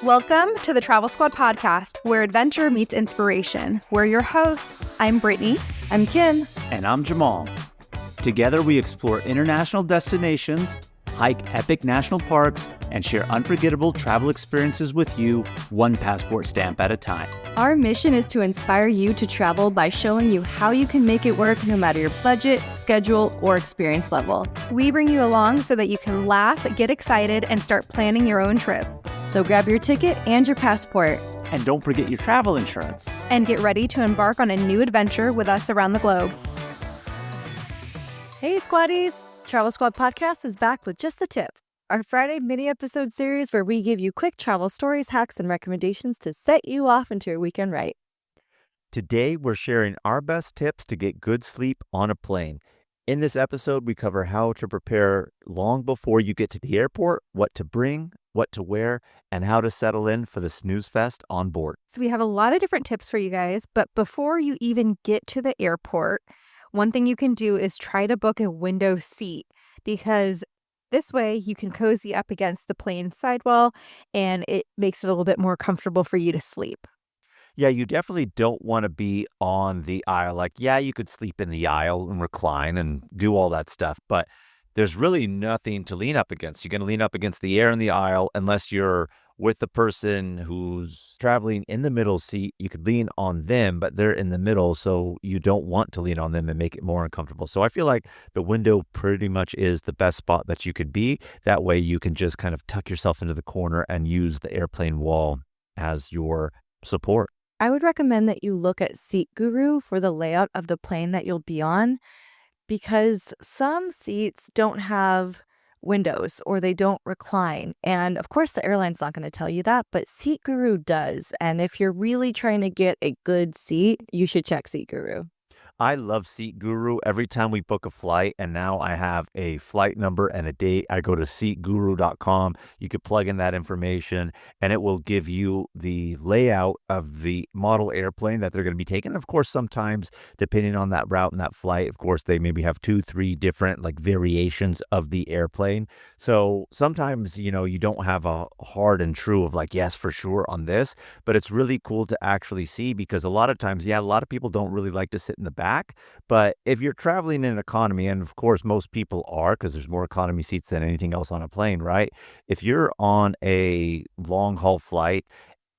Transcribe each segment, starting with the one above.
Welcome to the Travel Squad podcast, where adventure meets inspiration. We're your hosts. I'm Brittany. I'm Kim. And I'm Jamal. Together we explore international destinations, hike epic national parks, and share unforgettable travel experiences with you, one passport stamp at a time. Our mission is to inspire you to travel by showing you how you can make it work no matter your budget, schedule, or experience level. We bring you along so that you can laugh, get excited, and start planning your own trip. So grab your ticket and your passport. And don't forget your travel insurance. And get ready to embark on a new adventure with us around the globe. Hey, Squaddies! Travel Squad Podcast is back with Just the Tip, our Friday mini-episode series where we give you quick travel stories, hacks, and recommendations to set you off into your weekend right. Today, we're sharing our best tips to get good sleep on a plane. In this episode, we cover how to prepare long before you get to the airport, what to bring, what to wear, and how to settle in for the snooze fest on board. So we have a lot of different tips for you guys, but before you even get to the airport, one thing you can do is try to book a window seat, because this way you can cozy up against the plane sidewall and it makes it a little bit more comfortable for you to sleep. Yeah, you definitely don't want to be on the aisle. Like, yeah, you could sleep in the aisle and recline and do all that stuff, but there's really nothing to lean up against. You're going to lean up against the air in the aisle unless you're with the person who's traveling in the middle seat. You could lean on them, but they're in the middle, so you don't want to lean on them and make it more uncomfortable. So I feel like the window pretty much is the best spot that you could be. That way you can just kind of tuck yourself into the corner and use the airplane wall as your support. I would recommend that you look at Seat Guru for the layout of the plane that you'll be on, because some seats don't have windows or they don't recline. And of course, the airline's not going to tell you that, but Seat Guru does. And if you're really trying to get a good seat, you should check Seat Guru. I love Seat Guru. Every time we book a flight, and now I have a flight number and a date, I go to seatguru.com. You could plug in that information and it will give you the layout of the model airplane that they're going to be taking. Of course, sometimes depending on that route and that flight, of course, they maybe have 2-3 different like variations of the airplane. So sometimes, you don't have a hard and true of like, yes, for sure on this, but it's really cool to actually see, because a lot of times, a lot of people don't really like to sit in the back. But if you're traveling in economy, and of course most people are, because there's more economy seats than anything else on a plane, right? If you're on a long haul flight,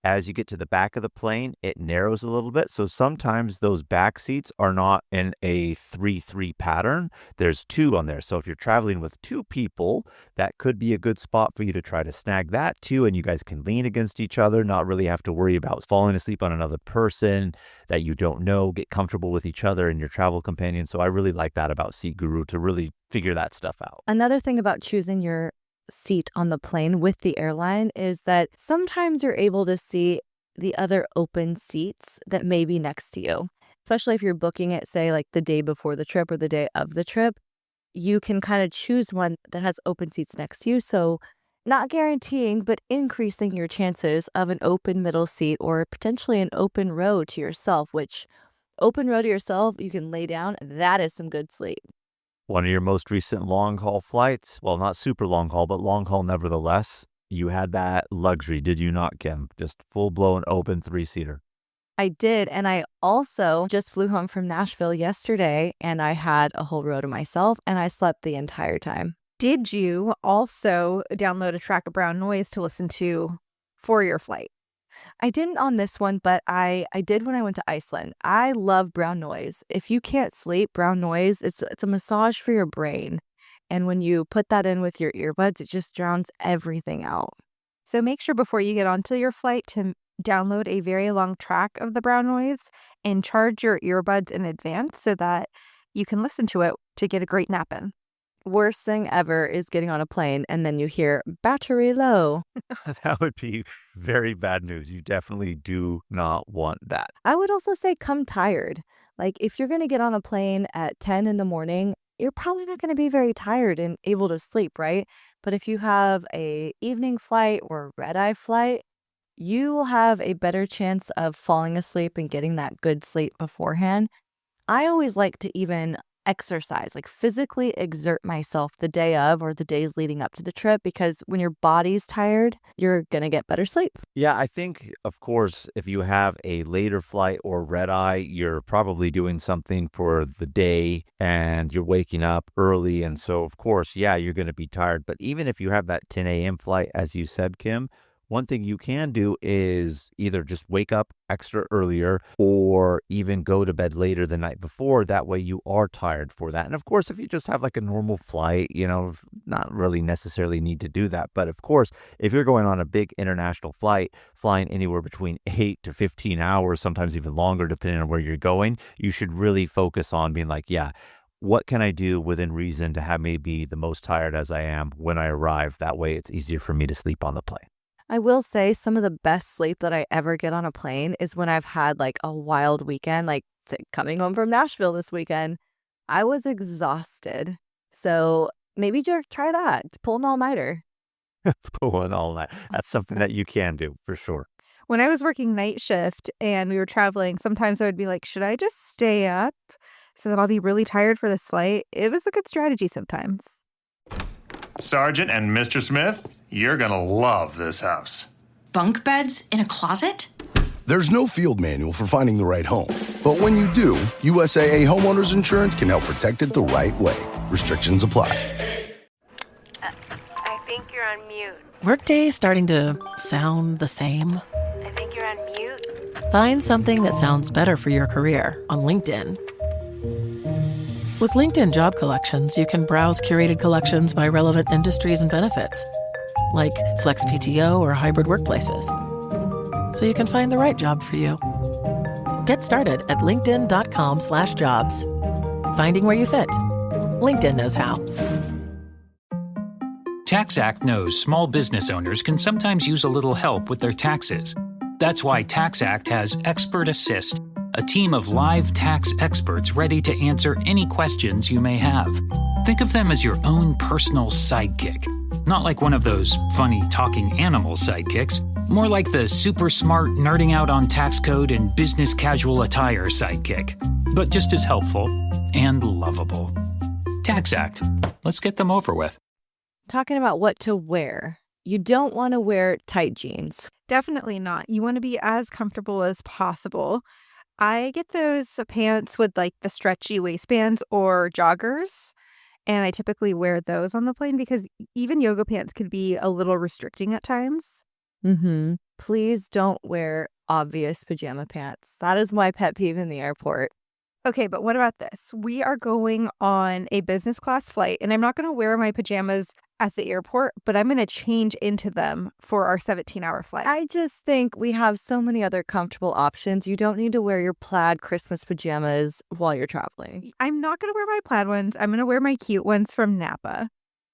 as you get to the back of the plane, it narrows a little bit. So sometimes those back seats are not in a 3-3 pattern. There's 2 on there. So if you're traveling with 2 people, that could be a good spot for you to try to snag that too. And you guys can lean against each other, not really have to worry about falling asleep on another person that you don't know, get comfortable with each other and your travel companion. So I really like that about Seat Guru, to really figure that stuff out. Another thing about choosing your seat on the plane with the airline is that sometimes you're able to see the other open seats that may be next to you. Especially if you're booking it, say, like the day before the trip or the day of the trip, you can kind of choose one that has open seats next to you. So not guaranteeing, but increasing your chances of an open middle seat or potentially an open row to yourself, which open row to yourself, you can lay down. That is some good sleep. One of your most recent long haul flights, well, not super long haul, but long haul nevertheless, you had that luxury, did you not, Kim? Just full blown open 3-seater. I did. And I also just flew home from Nashville yesterday and I had a whole row to myself and I slept the entire time. Did you also download a track of brown noise to listen to for your flight? I didn't on this one, but I did when I went to Iceland. I love brown noise. If you can't sleep, brown noise, it's a massage for your brain. And when you put that in with your earbuds, it just drowns everything out. So make sure before you get onto your flight to download a very long track of the brown noise and charge your earbuds in advance so that you can listen to it to get a great nap in. Worst thing ever is getting on a plane and then you hear battery low. That would be very bad news. You definitely do not want that. I would also say come tired. Like if you're going to get on a plane at 10 in the morning, you're probably not going to be very tired and able to sleep, right? But if you have a evening flight or red-eye flight, you will have a better chance of falling asleep and getting that good sleep beforehand. I always like to even exercise, like physically exert myself the day of or the days leading up to the trip, because when your body's tired, you're going to get better sleep. Yeah, I think, of course, if you have a later flight or red eye, you're probably doing something for the day and you're waking up early. And so, of course, yeah, you're going to be tired. But even if you have that 10 a.m. flight, as you said, Kim, one thing you can do is either just wake up extra earlier or even go to bed later the night before. That way you are tired for that. And of course, if you just have like a normal flight, not really necessarily need to do that. But of course, if you're going on a big international flight, flying anywhere between 8 to 15 hours, sometimes even longer, depending on where you're going, you should really focus on being like, yeah, what can I do within reason to have me be the most tired as I am when I arrive? That way it's easier for me to sleep on the plane. I will say some of the best sleep that I ever get on a plane is when I've had like a wild weekend, like say, coming home from Nashville this weekend. I was exhausted. So maybe try that. Pull an all-nighter. Pulling all night. That's something that you can do for sure. When I was working night shift and we were traveling, sometimes I would be like, should I just stay up so that I'll be really tired for this flight? It was a good strategy sometimes. Sergeant and Mr. Smith, you're gonna love this house. Bunk beds in a closet? There's no field manual for finding the right home. But when you do, USAA Homeowners Insurance can help protect it the right way. Restrictions apply. I think you're on mute. Workday starting to sound the same? I think you're on mute. Find something that sounds better for your career on LinkedIn. With LinkedIn Job Collections, you can browse curated collections by relevant industries and benefits, like flex PTO or hybrid workplaces, so you can find the right job for you. Get started at linkedin.com/jobs. Finding where you fit. LinkedIn knows how. TaxAct knows small business owners can sometimes use a little help with their taxes. That's why TaxAct has Expert Assist, a team of live tax experts ready to answer any questions you may have. Think of them as your own personal sidekick. Not like one of those funny talking animal sidekicks, more like the super smart nerding out on tax code and business casual attire sidekick, but just as helpful and lovable. TaxAct. Let's get them over with. Talking about what to wear. You don't want to wear tight jeans. Definitely not. You want to be as comfortable as possible. I get those pants with like the stretchy waistbands or joggers, and I typically wear those on the plane because even yoga pants can be a little restricting at times. Please don't wear obvious pajama pants. That is my pet peeve in the airport. Okay, but what about this? We are going on a business class flight, and I'm not going to wear my pajamas at the airport, but I'm going to change into them for our 17-hour flight. I just think we have so many other comfortable options. You don't need to wear your plaid Christmas pajamas while you're traveling. I'm not going to wear my plaid ones. I'm going to wear my cute ones from Napa.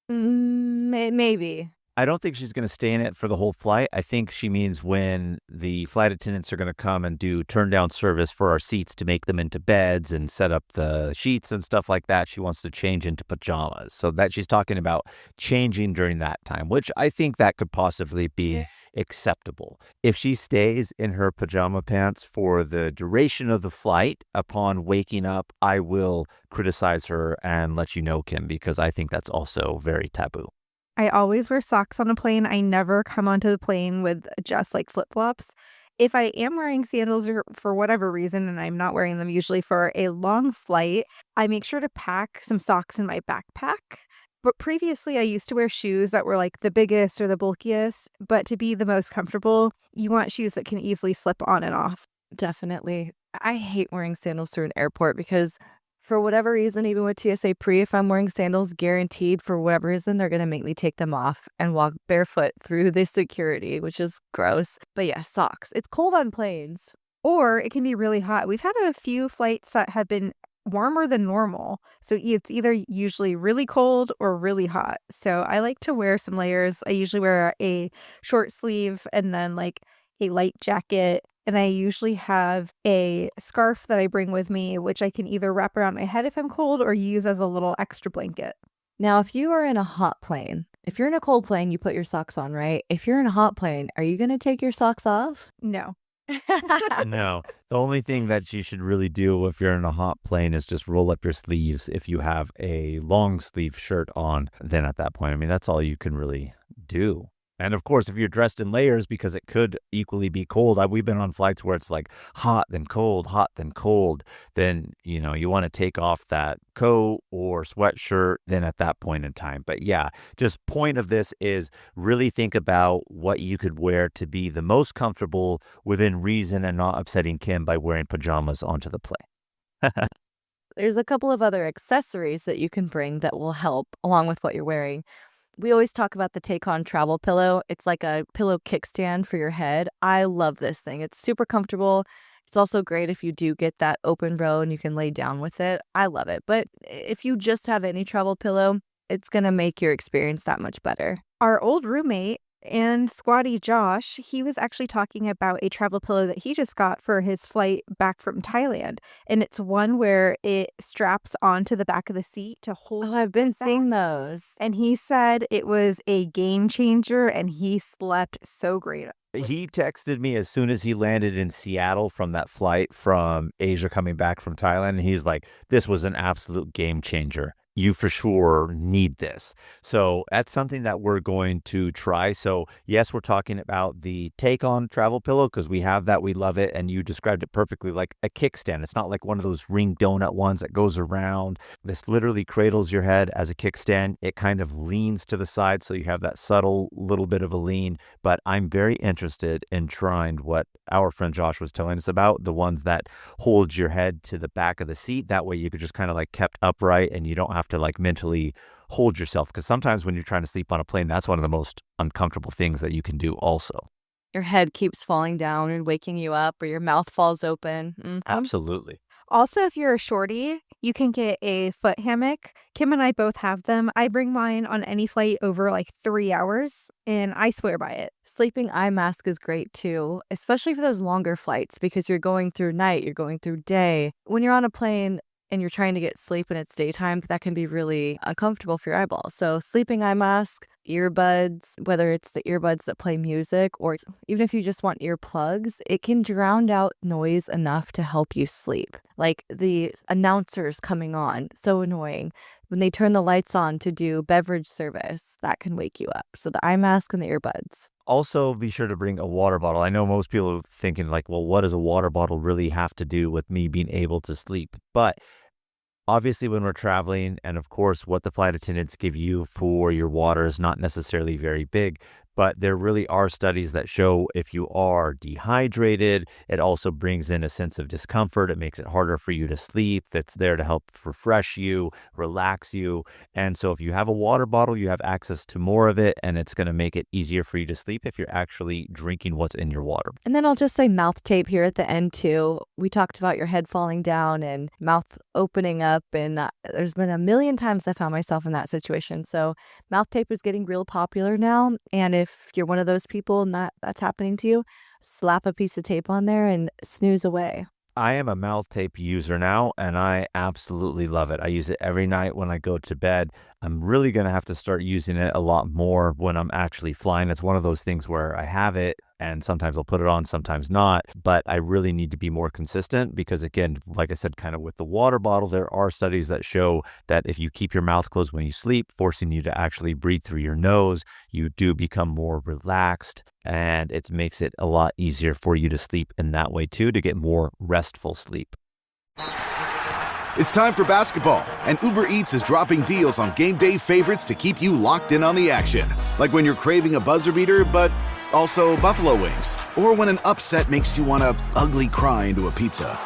Maybe. I don't think she's going to stay in it for the whole flight. I think she means when the flight attendants are going to come and do turn down service for our seats to make them into beds and set up the sheets and stuff like that, she wants to change into pajamas. So that she's talking about changing during that time, which I think that could possibly be acceptable. If she stays in her pajama pants for the duration of the flight, upon waking up, I will criticize her and let you know, Kim, because I think that's also very taboo. I always wear socks on a plane. I never come onto the plane with just like flip-flops. If I am wearing sandals or for whatever reason, and I'm not wearing them usually for a long flight, I make sure to pack some socks in my backpack. But previously, I used to wear shoes that were like the biggest or the bulkiest. But to be the most comfortable, you want shoes that can easily slip on and off. Definitely. I hate wearing sandals through an airport because for whatever reason, even with TSA Pre, if I'm wearing sandals, guaranteed for whatever reason, they're going to make me take them off and walk barefoot through the security, which is gross. But yeah, socks. It's cold on planes. Or it can be really hot. We've had a few flights that have been warmer than normal. So it's either usually really cold or really hot. So I like to wear some layers. I usually wear a short sleeve and then like a light jacket. And I usually have a scarf that I bring with me, which I can either wrap around my head if I'm cold or use as a little extra blanket. Now, if you are in a hot plane, if you're in a cold plane, you put your socks on, right? If you're in a hot plane, are you going to take your socks off? No. No, the only thing that you should really do if you're in a hot plane is just roll up your sleeves. If you have a long sleeve shirt on, then at that point, I mean, that's all you can really do. And of course, if you're dressed in layers, because it could equally be cold. We've been on flights where it's like hot, then cold, then, you want to take off that coat or sweatshirt then at that point in time. But yeah, just point of this is really think about what you could wear to be the most comfortable within reason and not upsetting Kim by wearing pajamas onto the plane. There's a couple of other accessories that you can bring that will help along with what you're wearing. We always talk about the Take-On travel pillow. It's like a pillow kickstand for your head. I love this thing. It's super comfortable. It's also great if you do get that open row and you can lay down with it. I love it. But if you just have any travel pillow, it's going to make your experience that much better. Our old roommate and squatty Josh, he was actually talking about a travel pillow that he just got for his flight back from Thailand. And it's one where it straps onto the back of the seat to hold. Oh, I've been seeing those. And he said it was a game changer and he slept so great. He texted me as soon as he landed in Seattle from that flight from Asia coming back from Thailand. And he's like, this was an absolute game changer. You for sure need this. So that's something that we're going to try. So yes, we're talking about the Take-On travel pillow because we have that. We love it. And you described it perfectly, like a kickstand. It's not like one of those ring donut ones that goes around. This literally cradles your head as a kickstand. It kind of leans to the side. So you have that subtle little bit of a lean. But I'm very interested in trying what our friend Josh was telling us about, the ones that hold your head to the back of the seat. That way you could just kind of like kept upright and you don't have to like mentally hold yourself, because sometimes when you're trying to sleep on a plane, that's one of the most uncomfortable things that you can do also. Your head keeps falling down and waking you up, or your mouth falls open. Mm-hmm. Absolutely. Also, if you're a shorty, you can get a foot hammock. Kim and I both have them. I bring mine on any flight over like 3 hours, and I swear by it. Sleeping eye mask is great too, especially for those longer flights because you're going through night, you're going through day. When you're on a plane and you're trying to get sleep and it's daytime, that can be really uncomfortable for your eyeballs. So sleeping eye mask, earbuds, whether it's the earbuds that play music or even if you just want earplugs, it can drown out noise enough to help you sleep. Like the announcers coming on, so annoying. When they turn the lights on to do beverage service, that can wake you up. So the eye mask and the earbuds. Also, be sure to bring a water bottle. I know most people are thinking like, well, what does a water bottle really have to do with me being able to sleep? But obviously, when we're traveling, and of course, what the flight attendants give you for your water is not necessarily very big, but there really are studies that show if you are dehydrated, it also brings in a sense of discomfort. It makes it harder for you to sleep. That's there to help refresh you, relax you. And so if you have a water bottle, you have access to more of it, and it's going to make it easier for you to sleep if you're actually drinking what's in your water. And then I'll just say mouth tape here at the end too. We talked about your head falling down and mouth opening up, and there's been a million times I found myself in that situation. So mouth tape is getting real popular now, and if you're one of those people and that's happening to you, slap a piece of tape on there and snooze away. I am a mouth tape user now, and I absolutely love it. I use it every night when I go to bed. I'm really going to have to start using it a lot more when I'm actually flying. It's one of those things where I have it, and sometimes I'll put it on, sometimes not. But I really need to be more consistent because, again, like I said, kind of with the water bottle, there are studies that show that if you keep your mouth closed when you sleep, forcing you to actually breathe through your nose, you do become more relaxed. And it makes it a lot easier for you to sleep in that way, too, to get more restful sleep. It's time for basketball, and Uber Eats is dropping deals on game day favorites to keep you locked in on the action. Like when you're craving a buzzer beater, but also buffalo wings. Or when an upset makes you want to ugly cry into a pizza.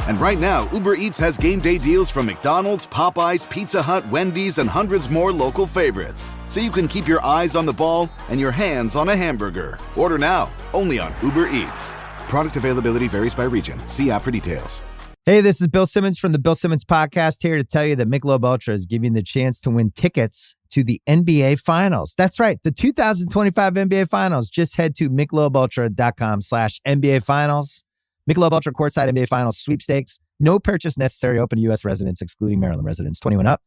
And right now, Uber Eats has game day deals from McDonald's, Popeyes, Pizza Hut, Wendy's, and hundreds more local favorites. So you can keep your eyes on the ball and your hands on a hamburger. Order now, only on Uber Eats. Product availability varies by region. See app for details. Hey, this is Bill Simmons from the Bill Simmons Podcast, here to tell you that Michelob Ultra is giving you the chance to win tickets to the NBA Finals. That's right, the 2025 NBA Finals. Just head to MichelobUltra.com/NBA Finals. Michelob Ultra Courtside NBA Finals Sweepstakes. No purchase necessary. Open to U.S. residents, excluding Maryland residents. 21 up.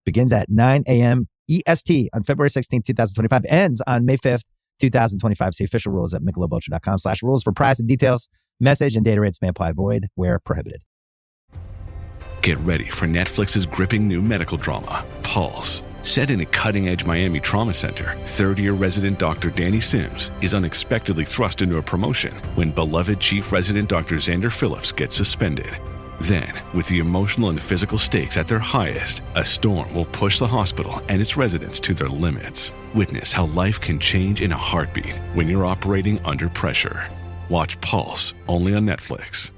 Begins at 9 a.m. EST on February 16, 2025. Ends on May 5th, 2025. See official rules at michelobultra.com/rules for price and details. Message and data rates may apply. Void where prohibited. Get ready for Netflix's gripping new medical drama, Pulse. Set in a cutting-edge Miami trauma center, third-year resident Dr. Danny Sims is unexpectedly thrust into a promotion when beloved chief resident Dr. Xander Phillips gets suspended. Then, with the emotional and physical stakes at their highest, a storm will push the hospital and its residents to their limits. Witness how life can change in a heartbeat when you're operating under pressure. Watch Pulse, only on Netflix.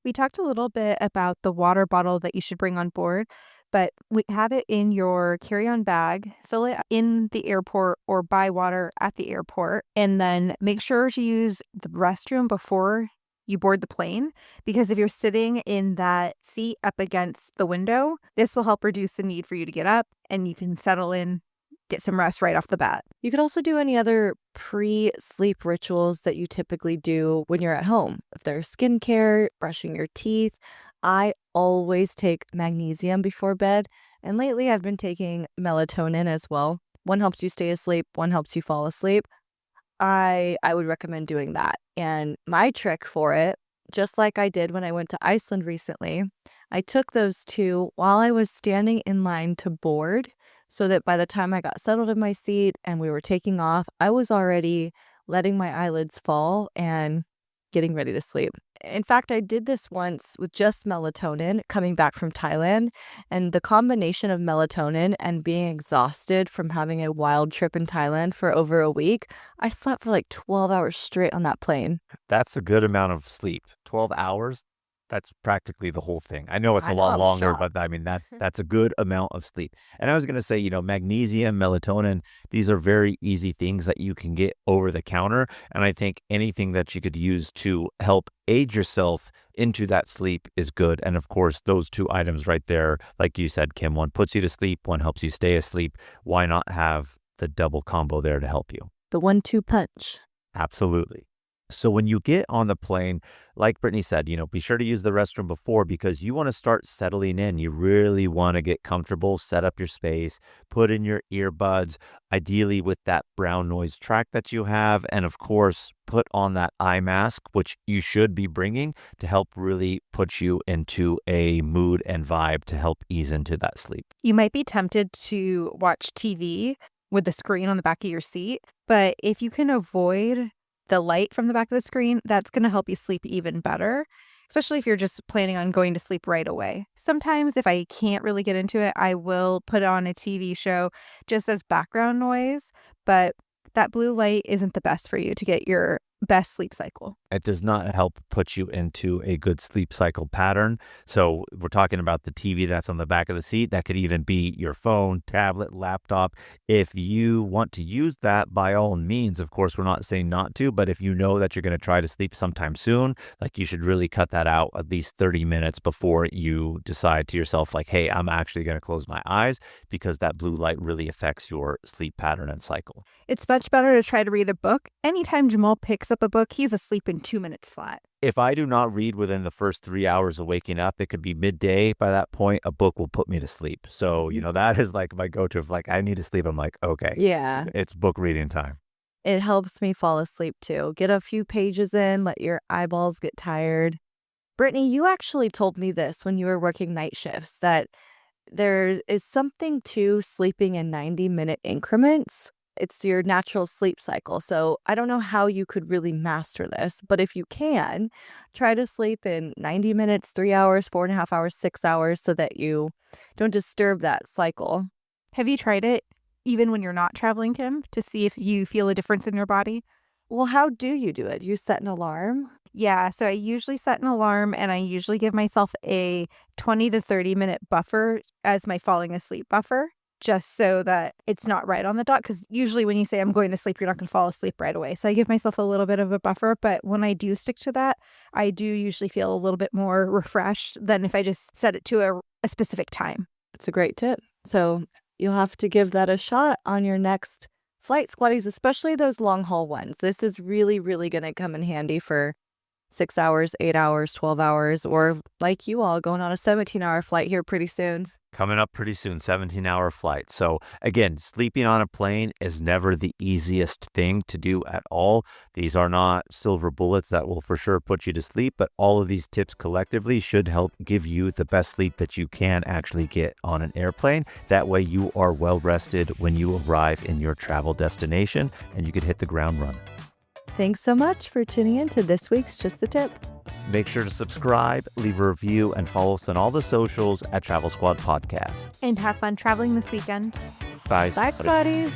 We talked a little bit about the water bottle that you should bring on board, but we have it in your carry-on bag, fill it in the airport or buy water at the airport, and then make sure to use the restroom before you board the plane, because if you're sitting in that seat up against the window, this will help reduce the need for you to get up and you can settle in, get some rest right off the bat. You could also do any other pre-sleep rituals that you typically do when you're at home. If there's skincare, brushing your teeth, I always take magnesium before bed. And lately I've been taking melatonin as well. One helps you stay asleep, one helps you fall asleep. I would recommend doing that. And my trick for it, just like I did when I went to Iceland recently, I took those two while I was standing in line to board, so that by the time I got settled in my seat and we were taking off, I was already letting my eyelids fall and getting ready to sleep. In fact, I did this once with just melatonin coming back from Thailand, and the combination of melatonin and being exhausted from having a wild trip in Thailand for over a week, I slept for like 12 hours straight on that plane. That's a good amount of sleep. 12 hours? That's practically the whole thing. I know it's a lot longer, but I mean, that's a good amount of sleep. And I was going to say, magnesium, melatonin, these are very easy things that you can get over the counter. And I think anything that you could use to help aid yourself into that sleep is good. And of course, those two items right there, like you said, Kim, one puts you to sleep, one helps you stay asleep. Why not have the double combo there to help you? The 1-2 punch. Absolutely. So when you get on the plane, like Brittany said, be sure to use the restroom before, because you want to start settling in. You really want to get comfortable, set up your space, put in your earbuds, ideally with that brown noise track that you have. And of course, put on that eye mask, which you should be bringing to help really put you into a mood and vibe to help ease into that sleep. You might be tempted to watch TV with the screen on the back of your seat, but if you can avoid the light from the back of the screen, that's going to help you sleep even better, especially if you're just planning on going to sleep right away. Sometimes if I can't really get into it, I will put on a TV show just as background noise, but that blue light isn't the best for you to get your best sleep cycle. It does not help put you into a good sleep cycle pattern. So we're talking about the TV that's on the back of the seat. That could even be your phone, tablet, laptop. If you want to use that, by all means, of course, we're not saying not to, but if you know that you're going to try to sleep sometime soon, like you should really cut that out at least 30 minutes before you decide to yourself, like, hey, I'm actually going to close my eyes, because that blue light really affects your sleep pattern and cycle. It's much better to try to read a book. Anytime Jamal picks up a book, he's asleep in 2 minutes flat. If I do not read within the first 3 hours of waking up, it could be midday. By that point, a book will put me to sleep. So, that is like my go-to. If I need to sleep, I'm like, okay, yeah, it's book reading time. It helps me fall asleep too. Get a few pages in, let your eyeballs get tired. Brittany, you actually told me this when you were working night shifts, that there is something to sleeping in 90-minute increments. It's your natural sleep cycle. So I don't know how you could really master this, but if you can, try to sleep in 90 minutes, 3 hours, 4.5 hours, 6 hours, so that you don't disturb that cycle. Have you tried it even when you're not traveling, Kim, to see if you feel a difference in your body? Well, how do you do it? You set an alarm? Yeah, so I usually set an alarm, and I usually give myself a 20 to 30 minute buffer as my falling asleep buffer, just so that it's not right on the dot. Because usually when you say I'm going to sleep, you're not going to fall asleep right away. So I give myself a little bit of a buffer. But when I do stick to that, I do usually feel a little bit more refreshed than if I just set it to a specific time. It's a great tip. So you'll have to give that a shot on your next flight, squatties, especially those long haul ones. This is really, really going to come in handy for 6 hours, 8 hours, 12 hours, or like you all going on a 17-hour flight here pretty soon. Coming up pretty soon, 17-hour flight. So again, sleeping on a plane is never the easiest thing to do at all. These are not silver bullets that will for sure put you to sleep, but all of these tips collectively should help give you the best sleep that you can actually get on an airplane. That way you are well rested when you arrive in your travel destination and you could hit the ground running. Thanks so much for tuning in to this week's Just the Tip. Make sure to subscribe, leave a review, and follow us on all the socials at Travel Squad Podcast. And have fun traveling this weekend. Bye. Bye, buddies.